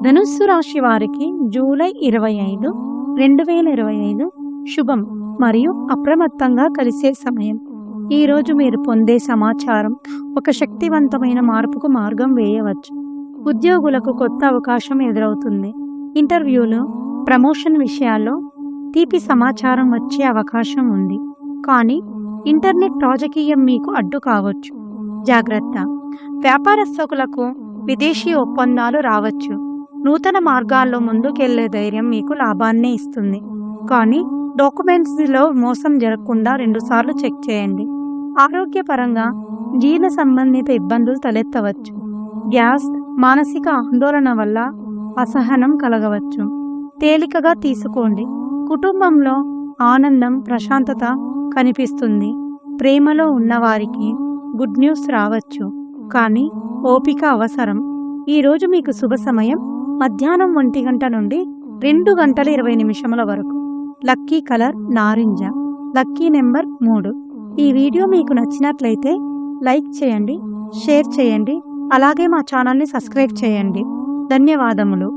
ధనుస్సు రాశి వారికి జూలై 25, 2025 శుభం మరియు అప్రమత్తంగా కలిసే సమయం. ఈరోజు మీరు పొందే సమాచారం ఒక శక్తివంతమైన మార్పుకు మార్గం వేయవచ్చు. ఉద్యోగులకు కొత్త అవకాశం ఎదురవుతుంది. ఇంటర్వ్యూలు, ప్రమోషన్ విషయాల్లో తీపి సమాచారం వచ్చే అవకాశం ఉంది. కానీ ఇంటర్నెట్ రాజకీయం మీకు అడ్డు కావచ్చు. జాగ్రత్త. వ్యాపారస్తులకు విదేశీ ఒప్పందాలు రావచ్చు. నూతన మార్గాల్లో ముందుకెళ్లే ధైర్యం మీకు లాభాన్నే ఇస్తుంది. కానీ డాక్యుమెంట్స్లో మోసం జరగకుండా 2 సార్లు చెక్ చేయండి. ఆరోగ్యపరంగా జీర్ణ సంబంధిత ఇబ్బందులు తలెత్తవచ్చు. గ్యాస్, మానసిక ఆందోళన వల్ల అసహనం కలగవచ్చు. తేలికగా తీసుకోండి. కుటుంబంలో ఆనందం, ప్రశాంతత కనిపిస్తుంది. ప్రేమలో ఉన్నవారికి గుడ్ న్యూస్ రావచ్చు. కానీ ఓపిక అవసరం. ఈరోజు మీకు శుభ సమయం మధ్యాహ్నం 1 గంట నుండి 2 గంటల 20 నిమిషముల వరకు. లక్కీ కలర్ నారింజ. Lucky number 3. ఈ వీడియో మీకు నచ్చినట్లయితే లైక్ చేయండి, షేర్ చేయండి, అలాగే మా ఛానల్ని సబ్స్క్రైబ్ చేయండి. ధన్యవాదములు.